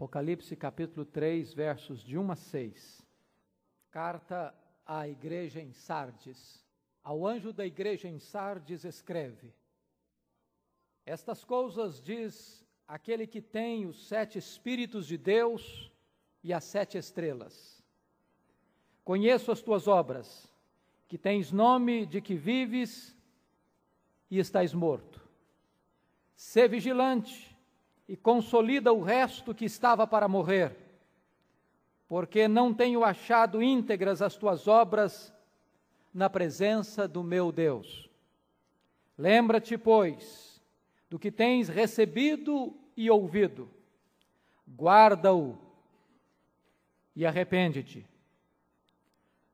Apocalipse capítulo 3, versos de 1 a 6. Carta à igreja em Sardes. Ao anjo da igreja em Sardes escreve: Estas coisas diz aquele que tem os 7 Espíritos de Deus e as 7 estrelas. Conheço as tuas obras, que tens nome de que vives e estás morto. Sê vigilante e consolida o resto que estava para morrer, porque não tenho achado íntegras as tuas obras na presença do meu Deus. Lembra-te, pois, do que tens recebido e ouvido, guarda-o e arrepende-te.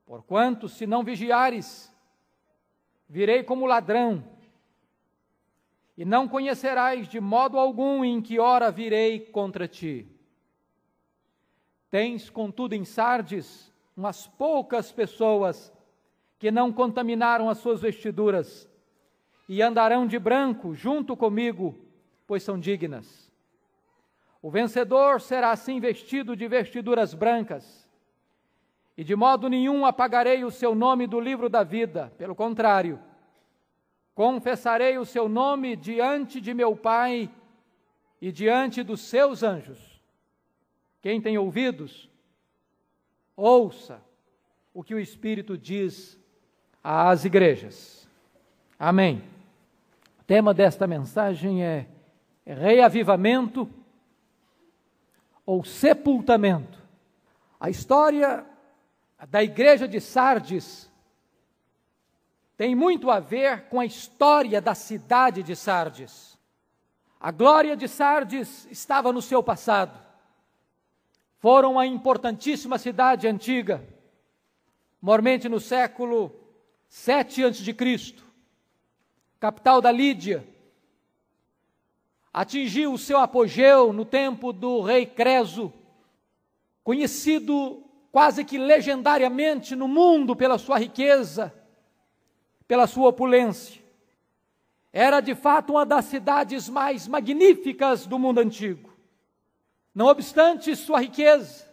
Porquanto, se não vigiares, virei como ladrão, e não conhecerás de modo algum em que hora virei contra ti. Tens, contudo, em Sardes, umas poucas pessoas que não contaminaram as suas vestiduras, e andarão de branco junto comigo, pois são dignas. O vencedor será assim vestido de vestiduras brancas, e de modo nenhum apagarei o seu nome do livro da vida, pelo contrário, confessarei o seu nome diante de meu Pai e diante dos seus anjos. Quem tem ouvidos, ouça o que o Espírito diz às igrejas. Amém. O tema desta mensagem é reavivamento ou sepultamento. A história da igreja de Sardes tem muito a ver com a história da cidade de Sardes. A glória de Sardes estava no seu passado. Foram uma importantíssima cidade antiga, mormente no século 7 a.C., capital da Lídia. Atingiu o seu apogeu no tempo do rei Creso, conhecido quase que legendariamente no mundo pela sua riqueza, pela sua opulência. Era de fato uma das cidades mais magníficas do mundo antigo. Não obstante sua riqueza,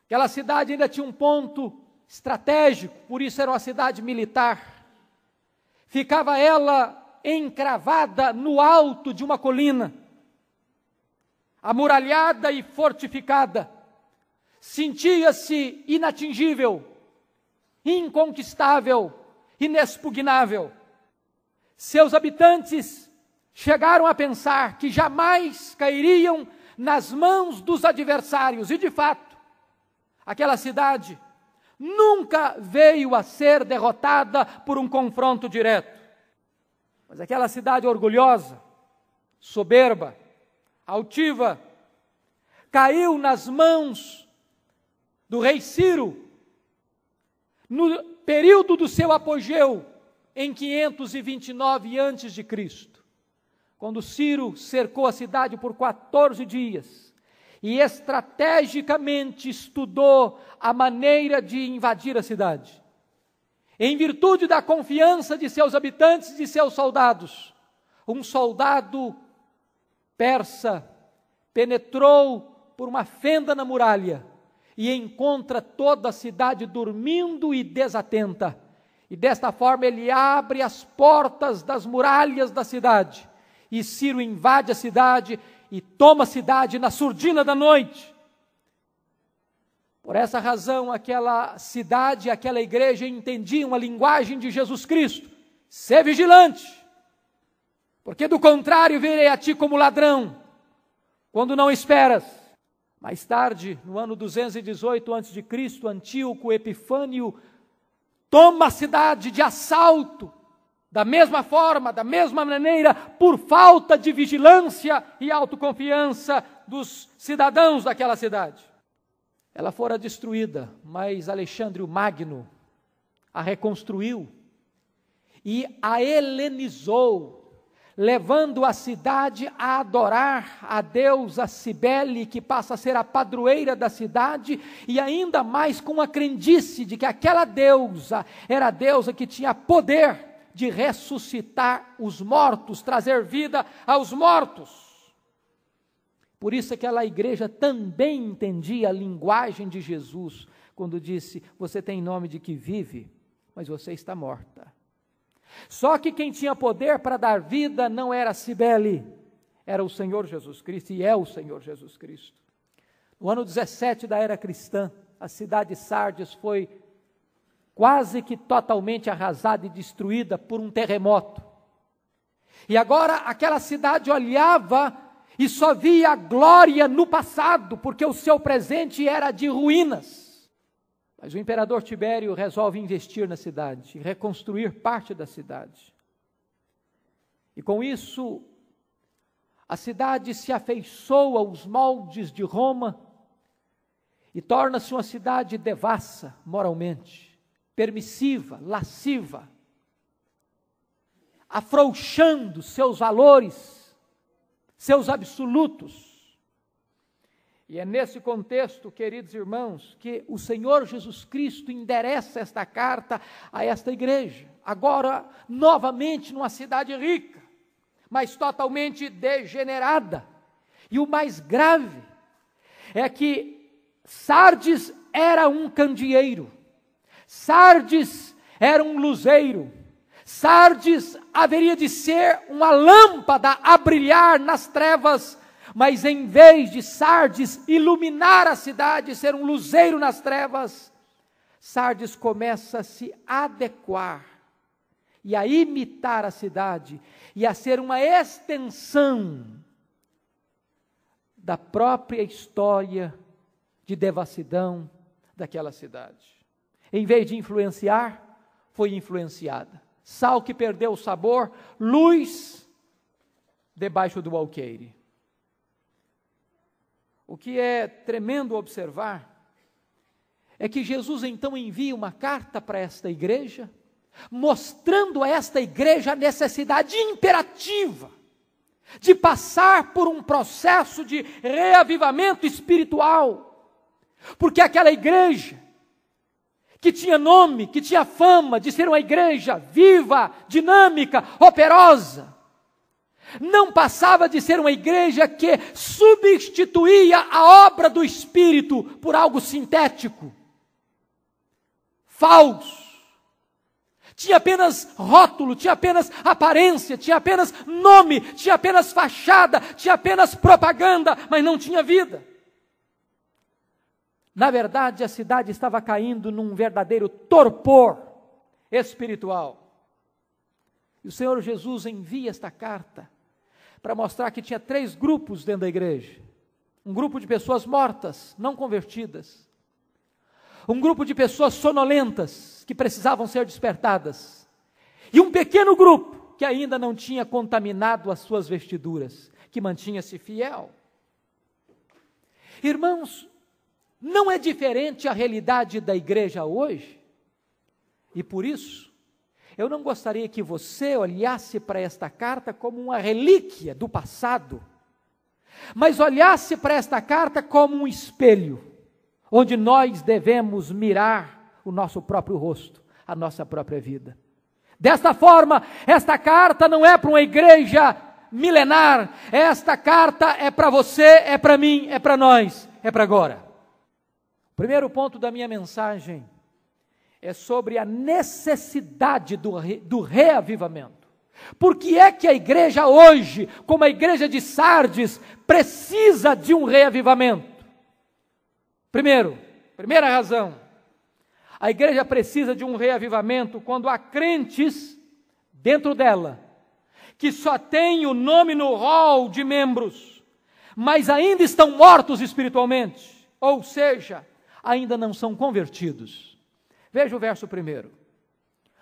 aquela cidade ainda tinha um ponto estratégico, por isso era uma cidade militar. Ficava ela encravada no alto de uma colina, amuralhada e fortificada. Sentia-se inatingível, inconquistável, inexpugnável. Seus habitantes chegaram a pensar que jamais cairiam nas mãos dos adversários, e de fato, aquela cidade nunca veio a ser derrotada por um confronto direto. Mas aquela cidade orgulhosa, soberba, altiva, caiu nas mãos do rei Ciro, no período do seu apogeu, em 529 a.C., quando Ciro cercou a cidade por 14 dias e estrategicamente estudou a maneira de invadir a cidade. Em virtude da confiança de seus habitantes e de seus soldados, um soldado persa penetrou por uma fenda na muralha e encontra toda a cidade dormindo e desatenta. E desta forma ele abre as portas das muralhas da cidade. E Ciro invade a cidade e toma a cidade na surdina da noite. Por essa razão, aquela cidade, aquela igreja entendiam a linguagem de Jesus Cristo. Sê vigilante, porque do contrário virei a ti como ladrão, quando não esperas. Mais tarde, no ano 218 a.C., Antíoco Epifânio toma a cidade de assalto, da mesma forma, da mesma maneira, por falta de vigilância e autoconfiança dos cidadãos daquela cidade. Ela fora destruída, mas Alexandre o Magno a reconstruiu e a helenizou, levando a cidade a adorar a deusa Cibele, que passa a ser a padroeira da cidade, e ainda mais com a crendice de que aquela deusa era a deusa que tinha poder de ressuscitar os mortos, trazer vida aos mortos. Por isso aquela igreja também entendia a linguagem de Jesus, quando disse: você tem nome de que vive, mas você está morta. Só que quem tinha poder para dar vida não era Cibele, era o Senhor Jesus Cristo, e é o Senhor Jesus Cristo. No ano 17 da era cristã, a cidade de Sardes foi quase que totalmente arrasada e destruída por um terremoto. E agora aquela cidade olhava e só via glória no passado, porque o seu presente era de ruínas. Mas o imperador Tibério resolve investir na cidade, reconstruir parte da cidade. E com isso, a cidade se afeiçoa aos moldes de Roma e torna-se uma cidade devassa moralmente, permissiva, lasciva, afrouxando seus valores, seus absolutos. E é nesse contexto, queridos irmãos, que o Senhor Jesus Cristo endereça esta carta a esta igreja, agora novamente numa cidade rica, mas totalmente degenerada. E o mais grave é que Sardes era um candeeiro, Sardes era um luzeiro, Sardes haveria de ser uma lâmpada a brilhar nas trevas, mas em vez de Sardes iluminar a cidade, ser um luzeiro nas trevas, Sardes começa a se adequar e a imitar a cidade e a ser uma extensão da própria história de devassidão daquela cidade. Em vez de influenciar, foi influenciada. Sal que perdeu o sabor, luz debaixo do alqueire. O que é tremendo observar é que Jesus então envia uma carta para esta igreja, mostrando a esta igreja a necessidade imperativa de passar por um processo de reavivamento espiritual, porque aquela igreja que tinha nome, que tinha fama de ser uma igreja viva, dinâmica, operosa, não passava de ser uma igreja que substituía a obra do Espírito por algo sintético, falso. Tinha apenas rótulo, tinha apenas aparência, tinha apenas nome, tinha apenas fachada, tinha apenas propaganda, mas não tinha vida. Na verdade, a cidade estava caindo num verdadeiro torpor espiritual. E o Senhor Jesus envia esta carta para mostrar que tinha 3 grupos dentro da igreja. Um grupo de pessoas mortas, não convertidas. Um grupo de pessoas sonolentas, que precisavam ser despertadas. E um pequeno grupo, que ainda não tinha contaminado as suas vestiduras, que mantinha-se fiel. Irmãos, não é diferente a realidade da igreja hoje? E por isso, eu não gostaria que você olhasse para esta carta como uma relíquia do passado, mas olhasse para esta carta como um espelho, onde nós devemos mirar o nosso próprio rosto, a nossa própria vida. Desta forma, esta carta não é para uma igreja milenar, esta carta é para você, é para mim, é para nós, é para agora. O primeiro ponto da minha mensagem é sobre a necessidade do reavivamento. Por que é que a igreja hoje, como a igreja de precisa de um reavivamento? Primeira razão, a igreja precisa de um reavivamento quando há crentes dentro dela, que só têm o nome no rol de membros, mas ainda estão mortos espiritualmente, ou seja, ainda não são convertidos. Veja o verso 1.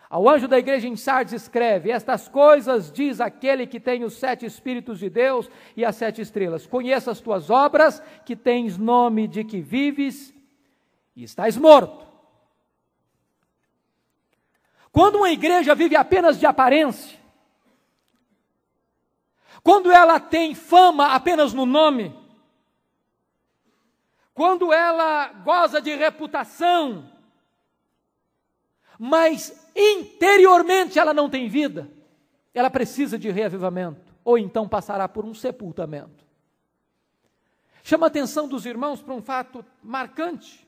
Ao anjo da igreja em Sardes escreve: estas coisas diz aquele que tem os 7 Espíritos de Deus e as 7 estrelas. Conheça as tuas obras, que tens nome de que vives e estás morto. Quando uma igreja vive apenas de aparência, quando ela tem fama apenas no nome, quando ela goza de reputação, mas interiormente ela não tem vida, ela precisa de reavivamento, ou então passará por um sepultamento. Chama a atenção dos irmãos para um fato marcante.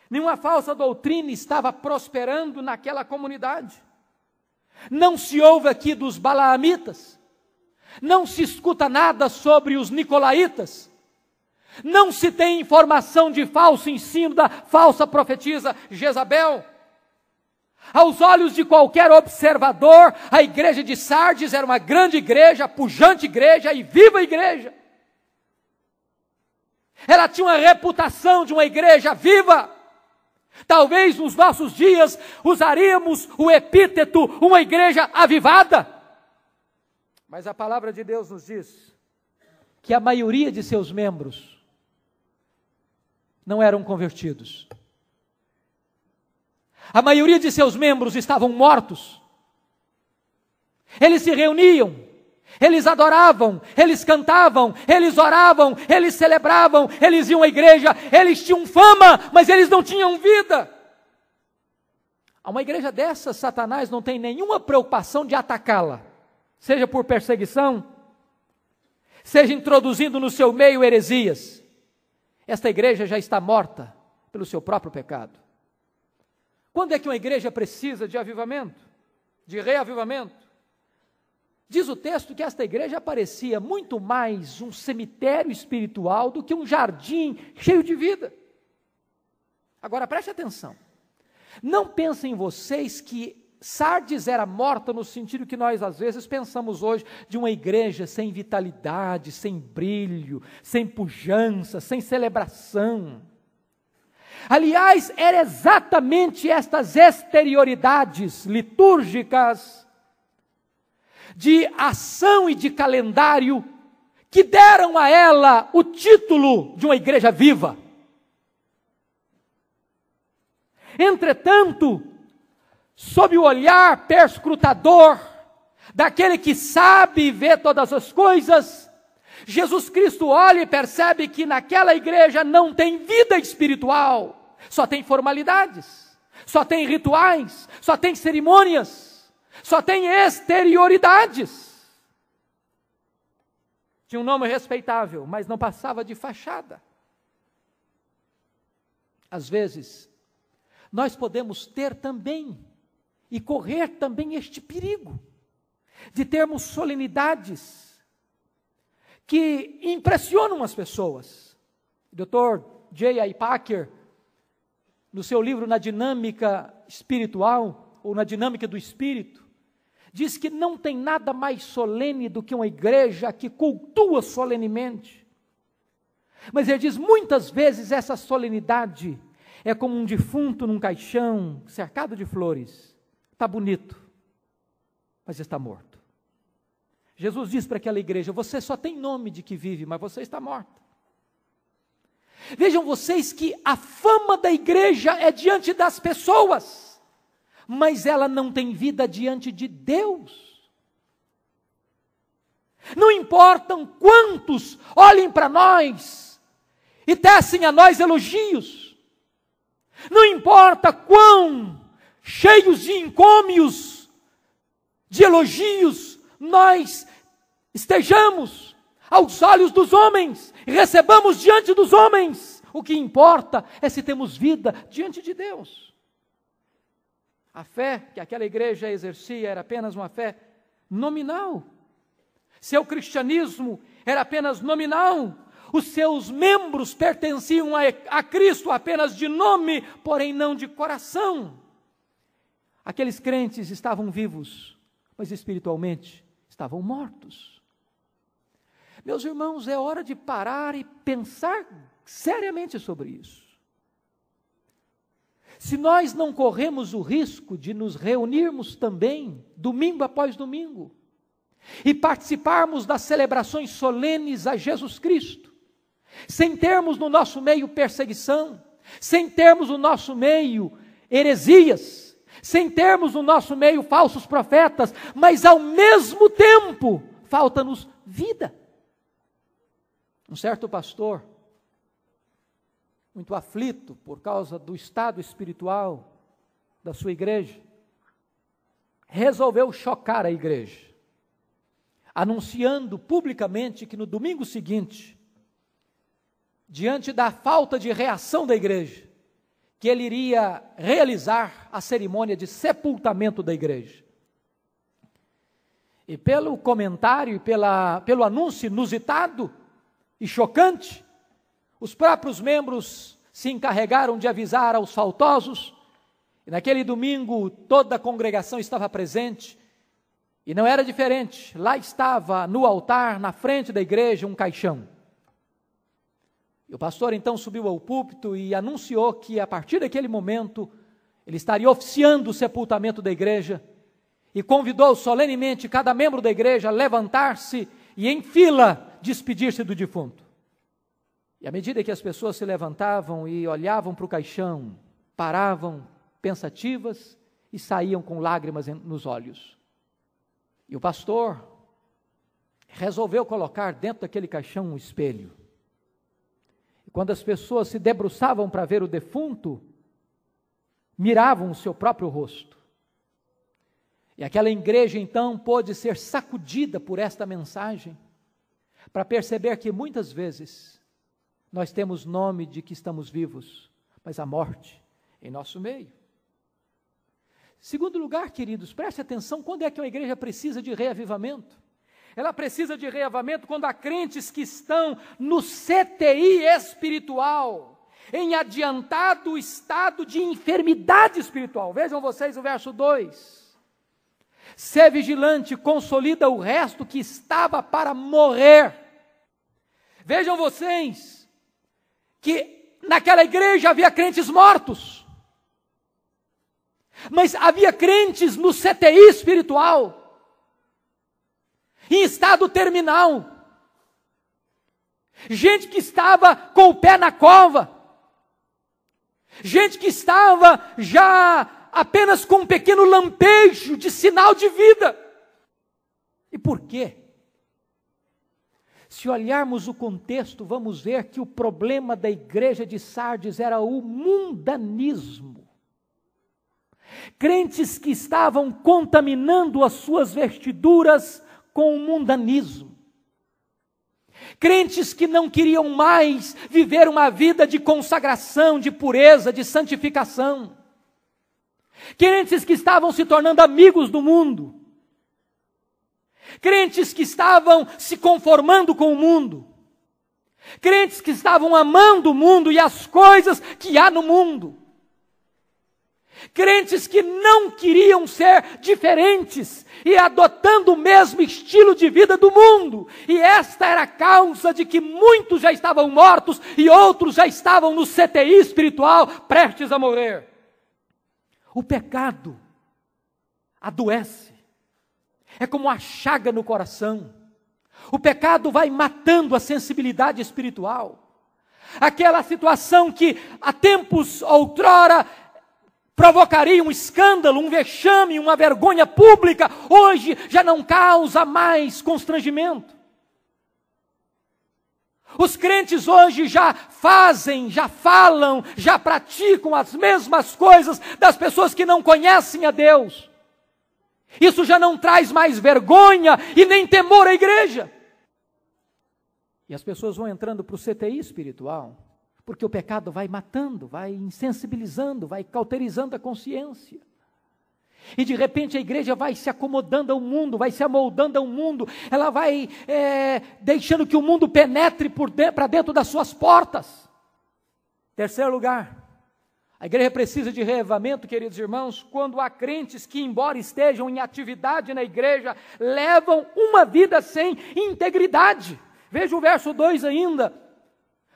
Nenhuma falsa doutrina estava prosperando naquela comunidade. Não se ouve aqui dos balaamitas, não se escuta nada sobre os nicolaítas, não se tem informação de falso ensino da falsa profetisa Jezabel. Aos olhos de qualquer observador, a igreja de Sardes era uma grande igreja, pujante igreja e viva igreja. Ela tinha uma reputação de uma igreja viva. Talvez nos nossos dias usaríamos o epíteto uma igreja avivada. Mas a palavra de Deus nos diz que a maioria de seus membros não eram convertidos. A maioria de seus membros estavam mortos. Eles se reuniam, eles adoravam, eles cantavam, eles oravam, eles celebravam, eles iam à igreja, eles tinham fama, mas eles não tinham vida. A uma igreja dessa, Satanás não tem nenhuma preocupação de atacá-la, seja por perseguição, seja introduzindo no seu meio heresias. Esta igreja já está morta pelo seu próprio pecado. Quando é que uma igreja precisa de avivamento, de reavivamento? Diz o texto que esta igreja parecia muito mais um cemitério espiritual do que um jardim cheio de vida. Agora preste atenção, não pensem vocês que Sardes era morta no sentido que nós às vezes pensamos hoje de uma igreja sem vitalidade, sem brilho, sem pujança, sem celebração. Aliás, era exatamente estas exterioridades litúrgicas, de ação e de calendário, que deram a ela o título de uma igreja viva. Entretanto, sob o olhar perscrutador daquele que sabe e vê todas as coisas, Jesus Cristo olha e percebe que naquela igreja não tem vida espiritual, só tem formalidades, só tem rituais, só tem cerimônias, só tem exterioridades. Tinha um nome respeitável, mas não passava de fachada. Às vezes, nós podemos ter também, e correr também este perigo, de termos solenidades que impressionam as pessoas. O Dr. J.I. Packer, no seu livro Na Dinâmica Espiritual, ou Na Dinâmica do Espírito, diz que não tem nada mais solene do que uma igreja que cultua solenemente. Mas ele diz, muitas vezes essa solenidade é como um defunto num caixão, cercado de flores. Está bonito, mas está morto. Jesus diz para aquela igreja, você só tem nome de que vive, mas você está morta. Vejam vocês que a fama da igreja é diante das pessoas, mas ela não tem vida diante de Deus. Não importam quantos olhem para nós e tecem a nós elogios, não importa quão cheios de encômios, de elogios, nós estejamos aos olhos dos homens, recebamos diante dos homens, o que importa é se temos vida diante de Deus. A fé que aquela igreja exercia era apenas uma fé nominal, seu cristianismo era apenas nominal, os seus membros pertenciam a Cristo apenas de nome, porém não de coração. Aqueles crentes estavam vivos, mas espiritualmente estavam mortos. Meus irmãos, é hora de parar e pensar seriamente sobre isso. Se nós não corremos o risco de nos reunirmos também, domingo após domingo, e participarmos das celebrações solenes a Jesus Cristo, sem termos no nosso meio perseguição, sem termos no nosso meio heresias, sem termos no nosso meio falsos profetas, mas ao mesmo tempo, falta-nos vida. Um certo pastor, muito aflito por causa do estado espiritual da sua igreja, resolveu chocar a igreja, anunciando publicamente que no domingo seguinte, diante da falta de reação da igreja, que ele iria realizar a cerimônia de sepultamento da igreja. E pelo comentário, pelo anúncio inusitado e chocante, os próprios membros se encarregaram de avisar aos faltosos, e naquele domingo toda a congregação estava presente, e não era diferente, lá estava no altar, na frente da igreja, um caixão. E o pastor então subiu ao púlpito e anunciou que a partir daquele momento ele estaria oficiando o sepultamento da igreja, e convidou solenemente cada membro da igreja a levantar-se e em fila despedir-se do defunto. E à medida que as pessoas se levantavam e olhavam para o caixão, paravam pensativas e saíam com lágrimas nos olhos. E o pastor resolveu colocar dentro daquele caixão um espelho. E quando as pessoas se debruçavam para ver o defunto, miravam o seu próprio rosto. E aquela igreja então pôde ser sacudida por esta mensagem, para perceber que muitas vezes nós temos nome de que estamos vivos, mas a morte em nosso meio. Segundo lugar, queridos, preste atenção, quando é que uma igreja precisa de reavivamento? Ela precisa de reavivamento quando há crentes que estão no CTI espiritual, em adiantado estado de enfermidade espiritual. Vejam vocês o verso 2. Sê vigilante, consolida o resto que estava para morrer. Vejam vocês que naquela igreja havia crentes mortos, mas havia crentes no CTI espiritual, em estado terminal, gente que estava com o pé na cova, gente que estava já apenas com um pequeno lampejo de sinal de vida. E por quê? Se olharmos o contexto, vamos ver que o problema da igreja de Sardes era o mundanismo. Crentes que estavam contaminando as suas vestiduras com o mundanismo. Crentes que não queriam mais viver uma vida de consagração, de pureza, de santificação. Crentes que estavam se tornando amigos do mundo. Crentes que estavam se conformando com o mundo. Crentes que estavam amando o mundo e as coisas que há no mundo. Crentes que não queriam ser diferentes e adotando o mesmo estilo de vida do mundo. E esta era a causa de que muitos já estavam mortos e outros já estavam no CTI espiritual, prestes a morrer. O pecado adoece. É como uma chaga no coração. O pecado vai matando a sensibilidade espiritual. Aquela situação que há tempos outrora provocaria um escândalo, um vexame, uma vergonha pública, hoje já não causa mais constrangimento. Os crentes hoje já fazem, já falam, já praticam as mesmas coisas das pessoas que não conhecem a Deus. Isso já não traz mais vergonha e nem temor à igreja. E as pessoas vão entrando para o CTI espiritual, porque o pecado vai matando, vai insensibilizando, vai cauterizando a consciência. E de repente a igreja vai se acomodando ao mundo, vai se amoldando ao mundo, ela vai deixando que o mundo penetre para dentro das suas portas. Terceiro lugar, a igreja precisa de reavivamento, queridos irmãos, quando há crentes que, embora estejam em atividade na igreja, levam uma vida sem integridade. Veja o verso 2 ainda,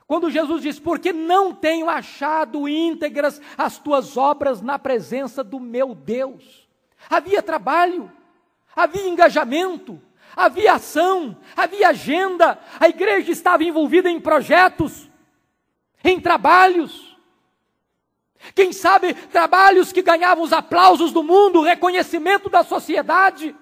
quando Jesus diz, porque não tenho achado íntegras as tuas obras na presença do meu Deus. Havia trabalho, havia engajamento, havia ação, havia agenda, a igreja estava envolvida em projetos, em trabalhos. Quem sabe trabalhos que ganhavam os aplausos do mundo, o reconhecimento da sociedade.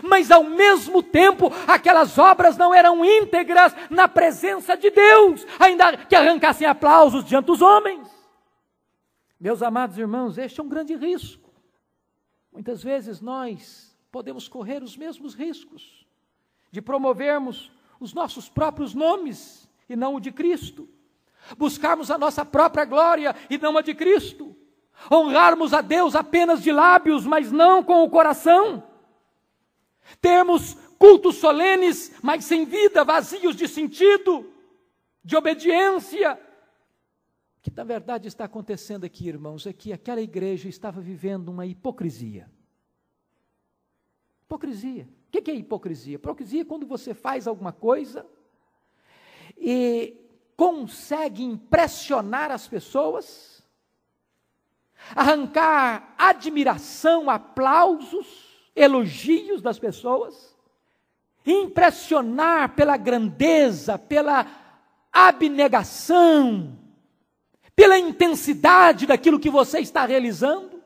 Mas ao mesmo tempo, aquelas obras não eram íntegras na presença de Deus, ainda que arrancassem aplausos diante dos homens. Meus amados irmãos, este é um grande risco. Muitas vezes nós podemos correr os mesmos riscos de promovermos os nossos próprios nomes e não o de Cristo. buscarmos a nossa própria glória e não a de Cristo, honrarmos a Deus apenas de lábios, mas não com o coração, termos cultos solenes, mas sem vida, vazios de sentido, de obediência. O que na verdade está acontecendo aqui, irmãos, é que aquela igreja estava vivendo uma hipocrisia. Hipocrisia. O que é hipocrisia? Hipocrisia é quando você faz alguma coisa e consegue impressionar as pessoas, arrancar admiração, aplausos, elogios das pessoas, impressionar pela grandeza, pela abnegação, pela intensidade daquilo que você está realizando.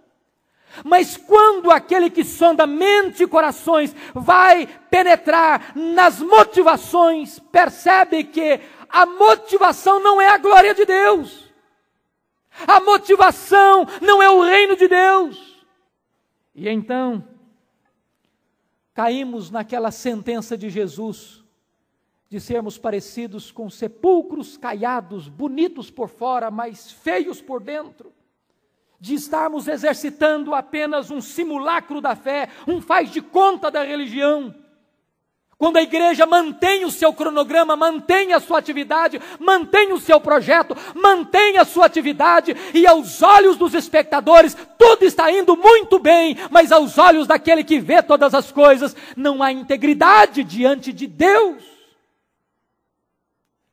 Mas quando aquele que sonda mente e corações vai penetrar nas motivações, percebe que a motivação não é a glória de Deus. A motivação não é o reino de Deus. E então, caímos naquela sentença de Jesus, de sermos parecidos com sepulcros caiados, bonitos por fora, mas feios por dentro. De estarmos exercitando apenas um simulacro da fé, um faz de conta da religião. Quando a igreja mantém o seu cronograma, mantém a sua atividade, mantém o seu projeto, mantém a sua atividade, e aos olhos dos espectadores tudo está indo muito bem, mas aos olhos daquele que vê todas as coisas, não há integridade diante de Deus.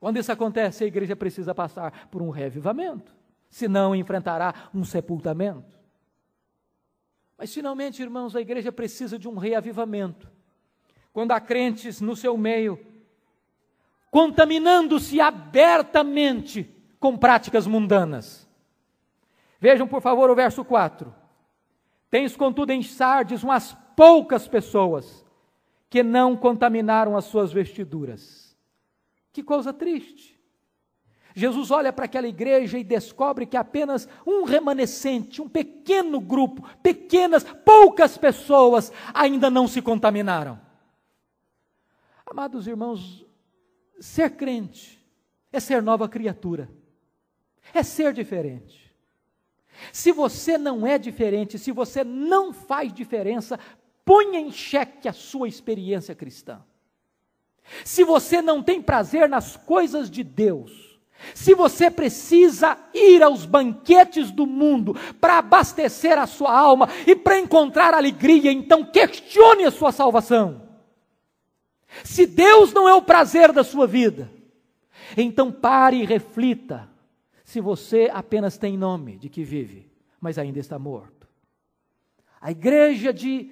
Quando isso acontece, a igreja precisa passar por um reavivamento, senão enfrentará um sepultamento. Mas finalmente, irmãos, a igreja precisa de um reavivamento. Quando há crentes no seu meio, contaminando-se abertamente com práticas mundanas. Vejam, por favor, o verso 4. Tens, contudo, em Sardes umas poucas pessoas que não contaminaram as suas vestiduras. Que coisa triste. Jesus olha para aquela igreja e descobre que apenas um remanescente, um pequeno grupo, poucas pessoas ainda não se contaminaram. Amados irmãos, ser crente é ser nova criatura, é ser diferente. Se você não é diferente, se você não faz diferença, ponha em xeque a sua experiência cristã. Se você não tem prazer nas coisas de Deus, se você precisa ir aos banquetes do mundo para abastecer a sua alma e para encontrar alegria, então questione a sua salvação. Se Deus não é o prazer da sua vida, então pare e reflita se você apenas tem nome de que vive, mas ainda está morto. A igreja de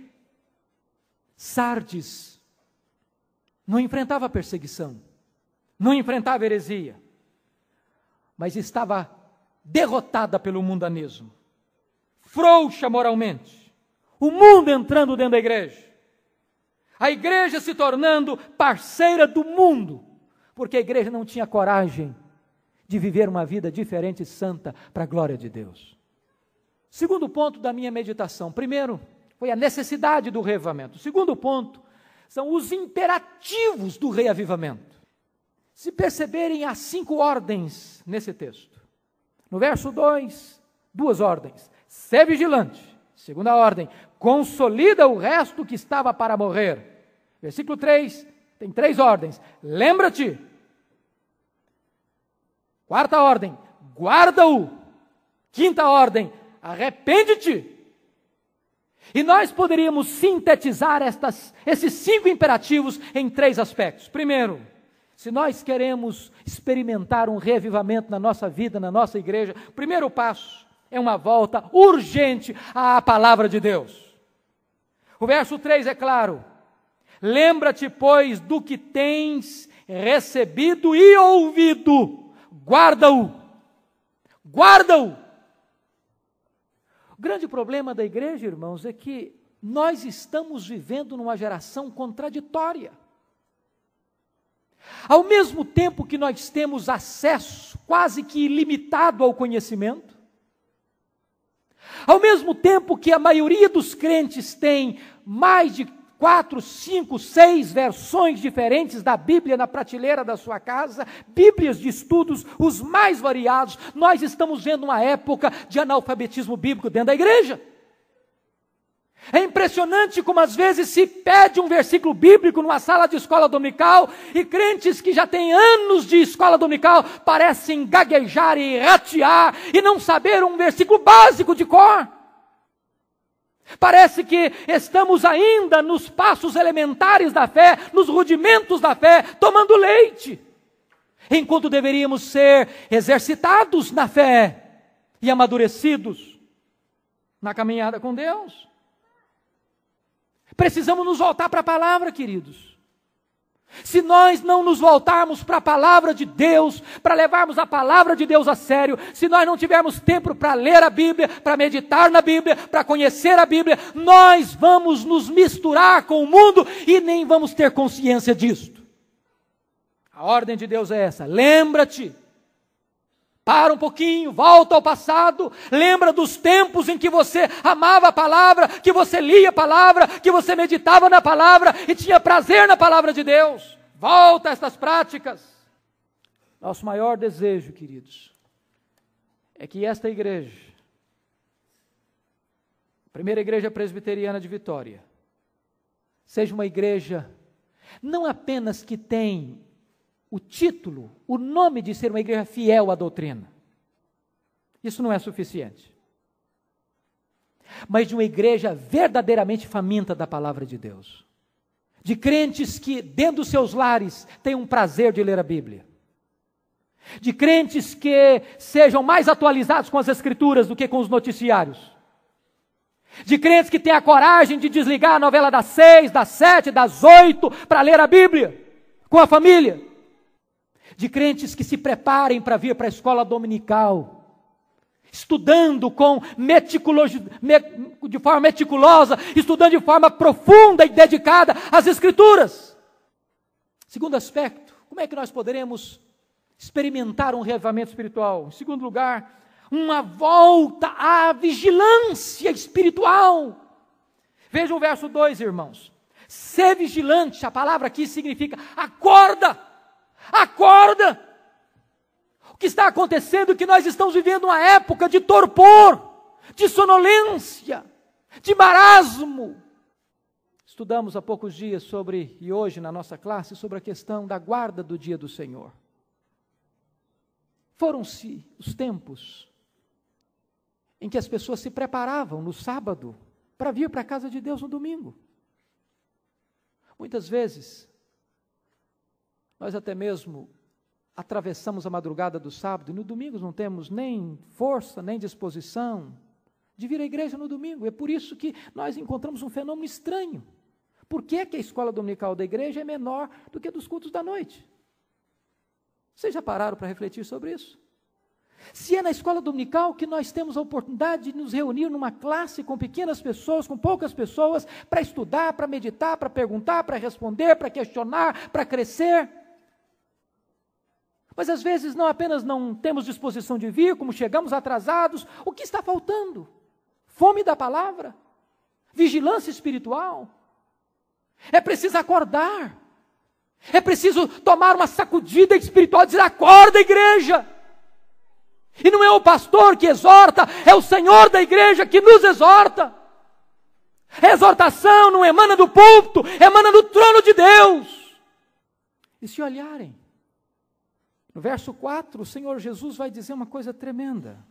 Sardes não enfrentava perseguição, não enfrentava heresia, mas estava derrotada pelo mundanismo, frouxa moralmente, o mundo entrando dentro da igreja, a igreja se tornando parceira do mundo, porque a igreja não tinha coragem de viver uma vida diferente e santa para a glória de Deus. Segundo ponto da minha meditação, primeiro foi a necessidade do reavivamento. Segundo ponto, são os imperativos do reavivamento. Se perceberem, há 5 ordens nesse texto. No verso 2, 2 ordens. Sê vigilante. Segunda ordem, consolida o resto que estava para morrer. Versículo 3, tem 3 ordens. Lembra-te. Quarta ordem, guarda-o. Quinta ordem, arrepende-te. E nós poderíamos sintetizar esses 5 imperativos em 3 aspectos. Primeiro, se nós queremos experimentar um reavivamento na nossa vida, na nossa igreja, o primeiro passo é uma volta urgente à palavra de Deus. O verso 3 é claro. Lembra-te, pois, do que tens recebido e ouvido. Guarda-o. Guarda-o. O grande problema da igreja, irmãos, é que nós estamos vivendo numa geração contraditória. Ao mesmo tempo que nós temos acesso quase que ilimitado ao conhecimento, ao mesmo tempo que a maioria dos crentes tem mais de 4, 5, 6 versões diferentes da Bíblia na prateleira da sua casa, Bíblias de estudos, os mais variados. Nós estamos vendo uma época de analfabetismo bíblico dentro da igreja. É impressionante como às vezes se pede um versículo bíblico numa sala de escola dominical e crentes que já têm anos de escola dominical parecem gaguejar e ratear e não saber um versículo básico de cor. Parece que estamos ainda nos passos elementares da fé, nos rudimentos da fé, tomando leite, enquanto deveríamos ser exercitados na fé e amadurecidos na caminhada com Deus. Precisamos nos voltar para a palavra, queridos. Se nós não nos voltarmos para a palavra de Deus, para levarmos a palavra de Deus a sério, se nós não tivermos tempo para ler a Bíblia, para meditar na Bíblia, para conhecer a Bíblia, nós vamos nos misturar com o mundo e nem vamos ter consciência disto. A ordem de Deus é essa: lembra-te. Para um pouquinho, volta ao passado, lembra dos tempos em que você amava a palavra, que você lia a palavra, que você meditava na palavra e tinha prazer na palavra de Deus. Volta a estas práticas. Nosso maior desejo, queridos, é que esta igreja, a primeira igreja presbiteriana de Vitória, seja uma igreja não apenas que tem o título, o nome de ser uma igreja fiel à doutrina. Isso não é suficiente. Mas de uma igreja verdadeiramente faminta da palavra de Deus. De crentes que, dentro dos seus lares, têm um prazer de ler a Bíblia. De crentes que sejam mais atualizados com as Escrituras do que com os noticiários. De crentes que tenham a coragem de desligar a novela das 6, das 7, das 8, para ler a Bíblia com a família. De crentes que se preparem para vir para a escola dominical, estudando de forma meticulosa, estudando de forma profunda e dedicada às Escrituras. Segundo aspecto, como é que nós poderemos experimentar um reavivamento espiritual? Em segundo lugar, uma volta à vigilância espiritual. Veja o verso 2, irmãos. Ser vigilante, a palavra aqui significa acorda. Acorda! O que está acontecendo é que nós estamos vivendo uma época de torpor, de sonolência, de marasmo. Estudamos há poucos dias e hoje na nossa classe, sobre a questão da guarda do dia do Senhor. Foram-se os tempos em que as pessoas se preparavam no sábado para vir para a casa de Deus no domingo. Muitas vezes, nós até mesmo atravessamos a madrugada do sábado e no domingo não temos nem força, nem disposição de vir à igreja no domingo. É por isso que nós encontramos um fenômeno estranho. Por que a escola dominical da igreja é menor do que a dos cultos da noite? Vocês já pararam para refletir sobre isso? Se é na escola dominical que nós temos a oportunidade de nos reunir numa classe com pequenas pessoas, com poucas pessoas, para estudar, para meditar, para perguntar, para responder, para questionar, para crescer. Mas às vezes não apenas não temos disposição de vir, como chegamos atrasados, o que está faltando? Fome da palavra? Vigilância espiritual? É preciso acordar. É preciso tomar uma sacudida espiritual e dizer: acorda, igreja! E não é o pastor que exorta, é o Senhor da igreja que nos exorta. A exortação não emana do púlpito, emana do trono de Deus. E se olharem, no verso 4, o Senhor Jesus vai dizer uma coisa tremenda.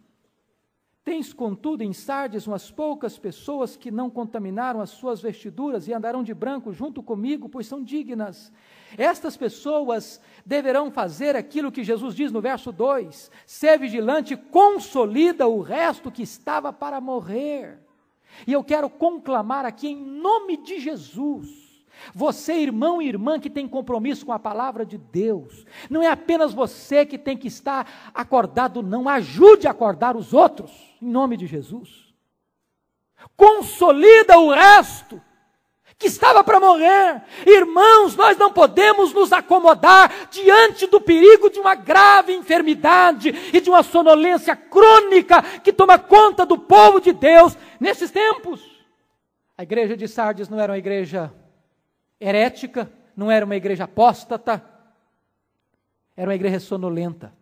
Tens, contudo, em Sardes umas poucas pessoas que não contaminaram as suas vestiduras e andarão de branco junto comigo, pois são dignas. Estas pessoas deverão fazer aquilo que Jesus diz no verso 2, ser vigilante, consolida o resto que estava para morrer. E eu quero conclamar aqui em nome de Jesus, você, irmão e irmã que tem compromisso com a palavra de Deus, não é apenas você que tem que estar acordado, não, ajude a acordar os outros, em nome de Jesus. Consolida o resto que estava para morrer. Irmãos, nós não podemos nos acomodar diante do perigo de uma grave enfermidade e de uma sonolência crônica que toma conta do povo de Deus nesses tempos. A igreja de Sardes não era uma igreja herética, não era uma igreja apóstata, era uma igreja sonolenta,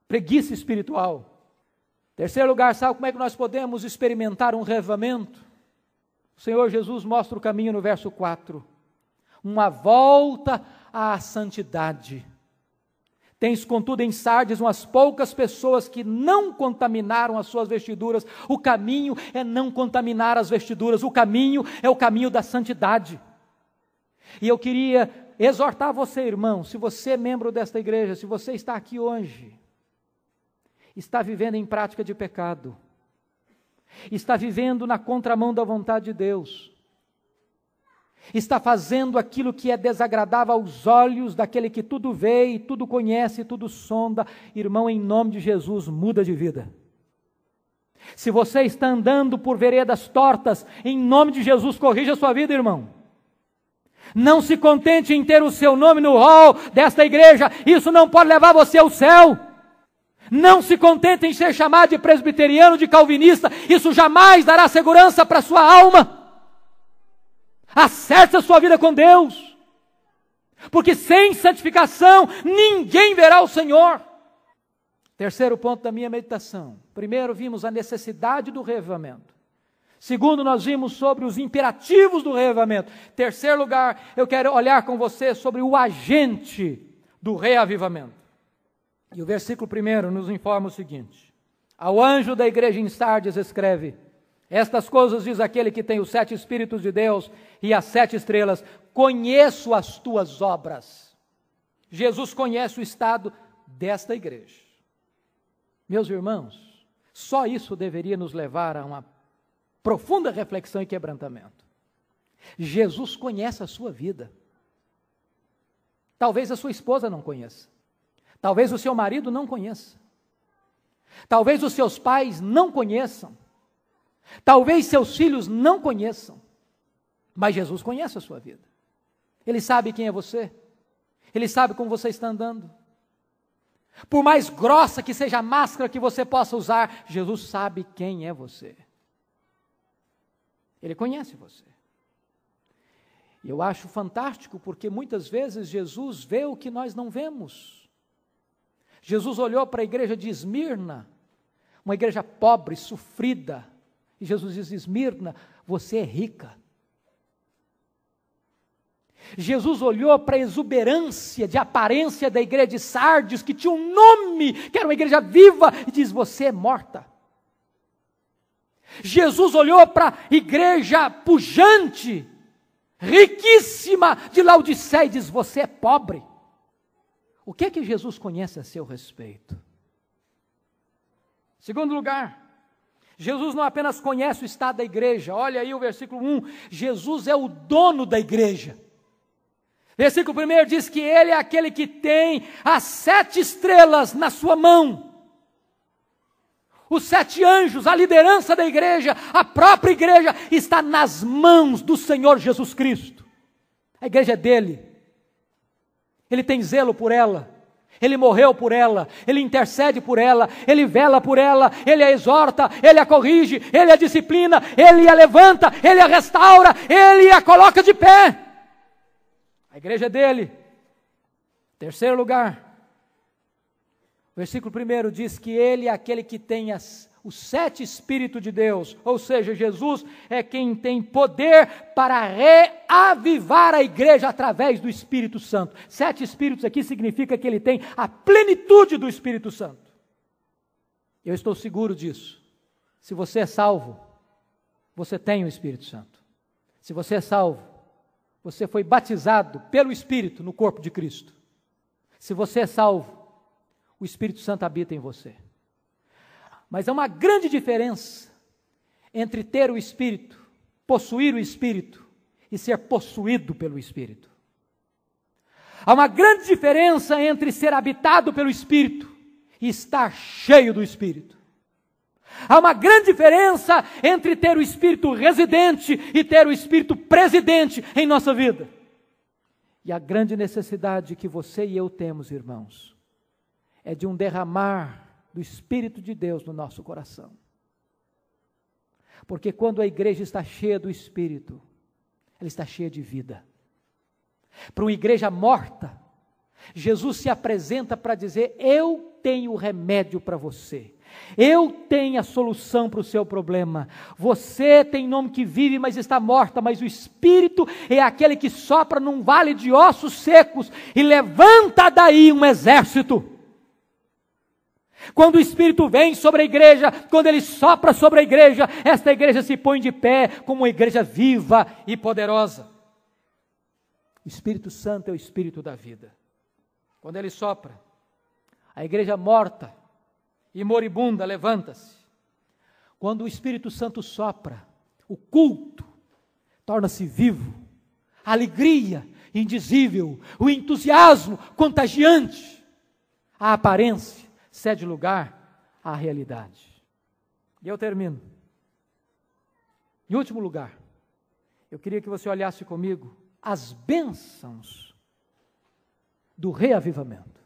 preguiça espiritual. Terceiro lugar, sabe como é que nós podemos experimentar um reavivamento? O Senhor Jesus mostra o caminho no verso 4. Uma volta à santidade. Tens, contudo, em Sardes umas poucas pessoas que não contaminaram as suas vestiduras. O caminho é não contaminar as vestiduras. O caminho é o caminho da santidade. E eu queria exortar você, irmão, se você é membro desta igreja, se você está aqui hoje, está vivendo em prática de pecado, está vivendo na contramão da vontade de Deus, está fazendo aquilo que é desagradável aos olhos daquele que tudo vê e tudo conhece e tudo sonda, irmão, em nome de Jesus, muda de vida. Se você está andando por veredas tortas, em nome de Jesus, corrija a sua vida, irmão. Não se contente em ter o seu nome no hall desta igreja, isso não pode levar você ao céu. Não se contente em ser chamado de presbiteriano, de calvinista, isso jamais dará segurança para a sua alma. Acerte a sua vida com Deus, porque sem santificação ninguém verá o Senhor. Terceiro ponto da minha meditação. Primeiro, vimos a necessidade do reavivamento. Segundo, nós vimos sobre os imperativos do reavivamento. Terceiro lugar, eu quero olhar com você sobre o agente do reavivamento. E o versículo 1 nos informa o seguinte: ao anjo da igreja em Sardes escreve: estas coisas diz aquele que tem os 7 Espíritos de Deus e as 7 estrelas, conheço as tuas obras. Jesus conhece o estado desta igreja. Meus irmãos, só isso deveria nos levar a uma profunda reflexão e quebrantamento. Jesus conhece a sua vida. Talvez a sua esposa não conheça. Talvez o seu marido não conheça. Talvez os seus pais não conheçam. Talvez seus filhos não conheçam. Mas Jesus conhece a sua vida. Ele sabe quem é você. Ele sabe como você está andando. Por mais grossa que seja a máscara que você possa usar, Jesus sabe quem é você. Ele conhece você. E eu acho fantástico porque muitas vezes Jesus vê o que nós não vemos. Jesus olhou para a igreja de Esmirna, uma igreja pobre, sofrida, e Jesus diz: Esmirna, você é rica. Jesus olhou para a exuberância de aparência da igreja de Sardes, que tinha um nome, que era uma igreja viva, e diz: você é morta. Jesus olhou para a igreja pujante, riquíssima de Laodiceia, e diz: você é pobre. O que é que Jesus conhece a seu respeito? Segundo lugar, Jesus não apenas conhece o estado da igreja, olha aí o versículo 1, Jesus é o dono da igreja. Versículo 1 diz que Ele é aquele que tem as 7 estrelas na sua mão. Os 7 anjos, a liderança da igreja, a própria igreja, está nas mãos do Senhor Jesus Cristo. A igreja é dele. Ele tem zelo por ela. Ele morreu por ela. Ele intercede por ela. Ele vela por ela. Ele a exorta. Ele a corrige. Ele a disciplina. Ele a levanta. Ele a restaura. Ele a coloca de pé. A igreja é dele. Terceiro lugar. Versículo 1 diz que Ele é aquele que tem os 7 Espíritos de Deus, ou seja, Jesus é quem tem poder para reavivar a igreja através do Espírito Santo. 7 Espíritos aqui significa que Ele tem a plenitude do Espírito Santo. Eu estou seguro disso. Se você é salvo, você tem o Espírito Santo. Se você é salvo, você foi batizado pelo Espírito no corpo de Cristo. Se você é salvo, o Espírito Santo habita em você. Mas há uma grande diferença entre ter o Espírito, possuir o Espírito e ser possuído pelo Espírito. Há uma grande diferença entre ser habitado pelo Espírito e estar cheio do Espírito. Há uma grande diferença entre ter o Espírito residente e ter o Espírito presidente em nossa vida. E a grande necessidade que você e eu temos, irmãos, é de um derramar do Espírito de Deus no nosso coração. Porque quando a igreja está cheia do Espírito, ela está cheia de vida. Para uma igreja morta, Jesus se apresenta para dizer: eu tenho remédio para você. Eu tenho a solução para o seu problema. Você tem nome que vive, mas está morta, mas o Espírito é aquele que sopra num vale de ossos secos e levanta daí um exército. Quando o Espírito vem sobre a igreja, quando ele sopra sobre a igreja, esta igreja se põe de pé como uma igreja viva e poderosa. O Espírito Santo é o Espírito da vida. Quando ele sopra, a igreja morta e moribunda levanta-se. Quando o Espírito Santo sopra, o culto torna-se vivo, a alegria indizível, o entusiasmo contagiante, a aparência cede lugar à realidade. E eu termino. Em último lugar, eu queria que você olhasse comigo as bênçãos do reavivamento.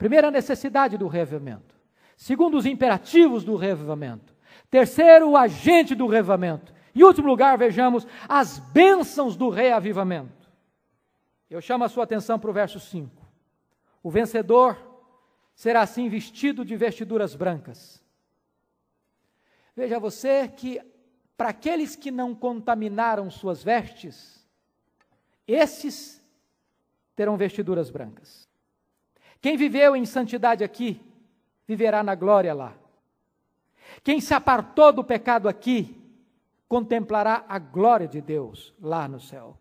Primeira, a necessidade do reavivamento. Segundo, os imperativos do reavivamento. Terceiro, o agente do reavivamento. Em último lugar, vejamos as bênçãos do reavivamento. Eu chamo a sua atenção para o verso 5. O vencedor será assim vestido de vestiduras brancas. Veja você que, para aqueles que não contaminaram suas vestes, esses terão vestiduras brancas. Quem viveu em santidade aqui, viverá na glória lá. Quem se apartou do pecado aqui, contemplará a glória de Deus lá no céu.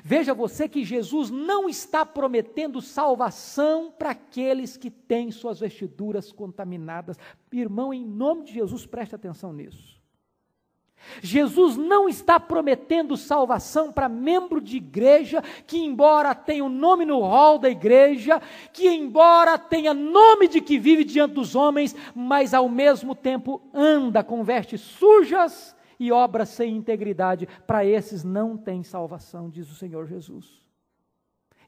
Veja você que Jesus não está prometendo salvação para aqueles que têm suas vestiduras contaminadas. Irmão, em nome de Jesus, preste atenção nisso. Jesus não está prometendo salvação para membro de igreja que, embora tenha o nome no hall da igreja, que embora tenha nome de que vive diante dos homens, mas ao mesmo tempo anda com vestes sujas e obras sem integridade. Para esses não tem salvação, diz o Senhor Jesus.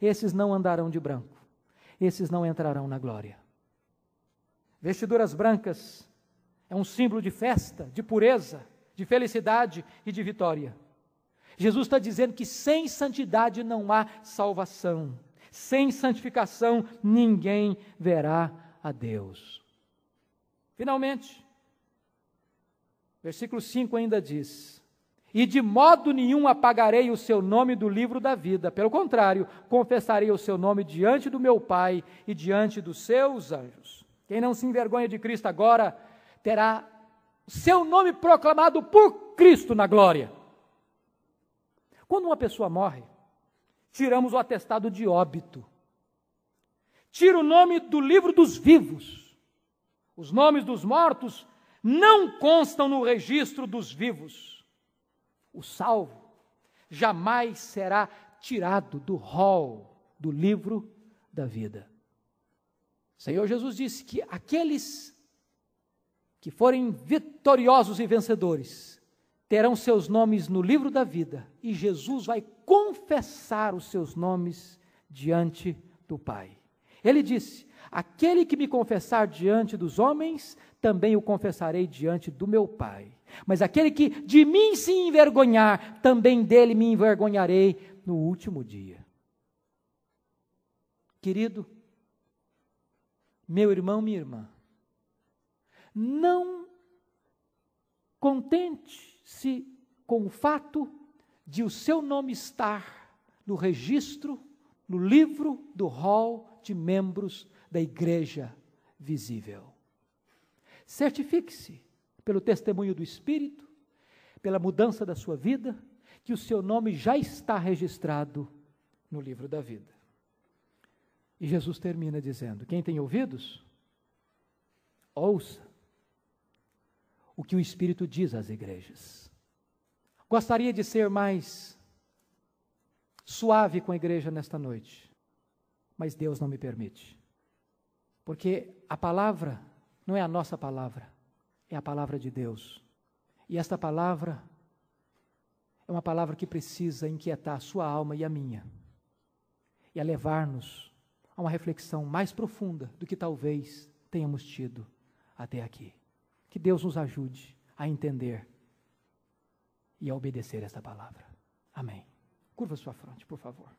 Esses não andarão de branco, esses não entrarão na glória. Vestiduras brancas é um símbolo de festa, de pureza, de felicidade e de vitória. Jesus está dizendo que sem santidade não há salvação. Sem santificação ninguém verá a Deus. Finalmente, versículo 5 ainda diz: e de modo nenhum apagarei o seu nome do livro da vida, pelo contrário, confessarei o seu nome diante do meu Pai e diante dos seus anjos. Quem não se envergonha de Cristo agora, terá seu nome proclamado por Cristo na glória. Quando uma pessoa morre, tiramos o atestado de óbito. Tira o nome do livro dos vivos. Os nomes dos mortos não constam no registro dos vivos. O salvo jamais será tirado do rol do livro da vida. O Senhor Jesus disse que aqueles que forem vitoriosos e vencedores, terão seus nomes no livro da vida, e Jesus vai confessar os seus nomes diante do Pai. Ele disse: aquele que me confessar diante dos homens, também o confessarei diante do meu Pai. Mas aquele que de mim se envergonhar, também dele me envergonharei no último dia. Querido, meu irmão, minha irmã, não contente-se com o fato de o seu nome estar no registro, no livro do rol de membros da igreja visível. Certifique-se pelo testemunho do Espírito, pela mudança da sua vida, que o seu nome já está registrado no livro da vida. E Jesus termina dizendo: quem tem ouvidos, ouça o que o Espírito diz às igrejas. Gostaria de ser mais suave com a igreja nesta noite, mas Deus não me permite. Porque a palavra não é a nossa palavra, é a palavra de Deus. E esta palavra é uma palavra que precisa inquietar a sua alma e a minha, e a levar-nos a uma reflexão mais profunda do que talvez tenhamos tido até aqui. Que Deus nos ajude a entender e a obedecer esta palavra. Amém. Curva sua fronte, por favor.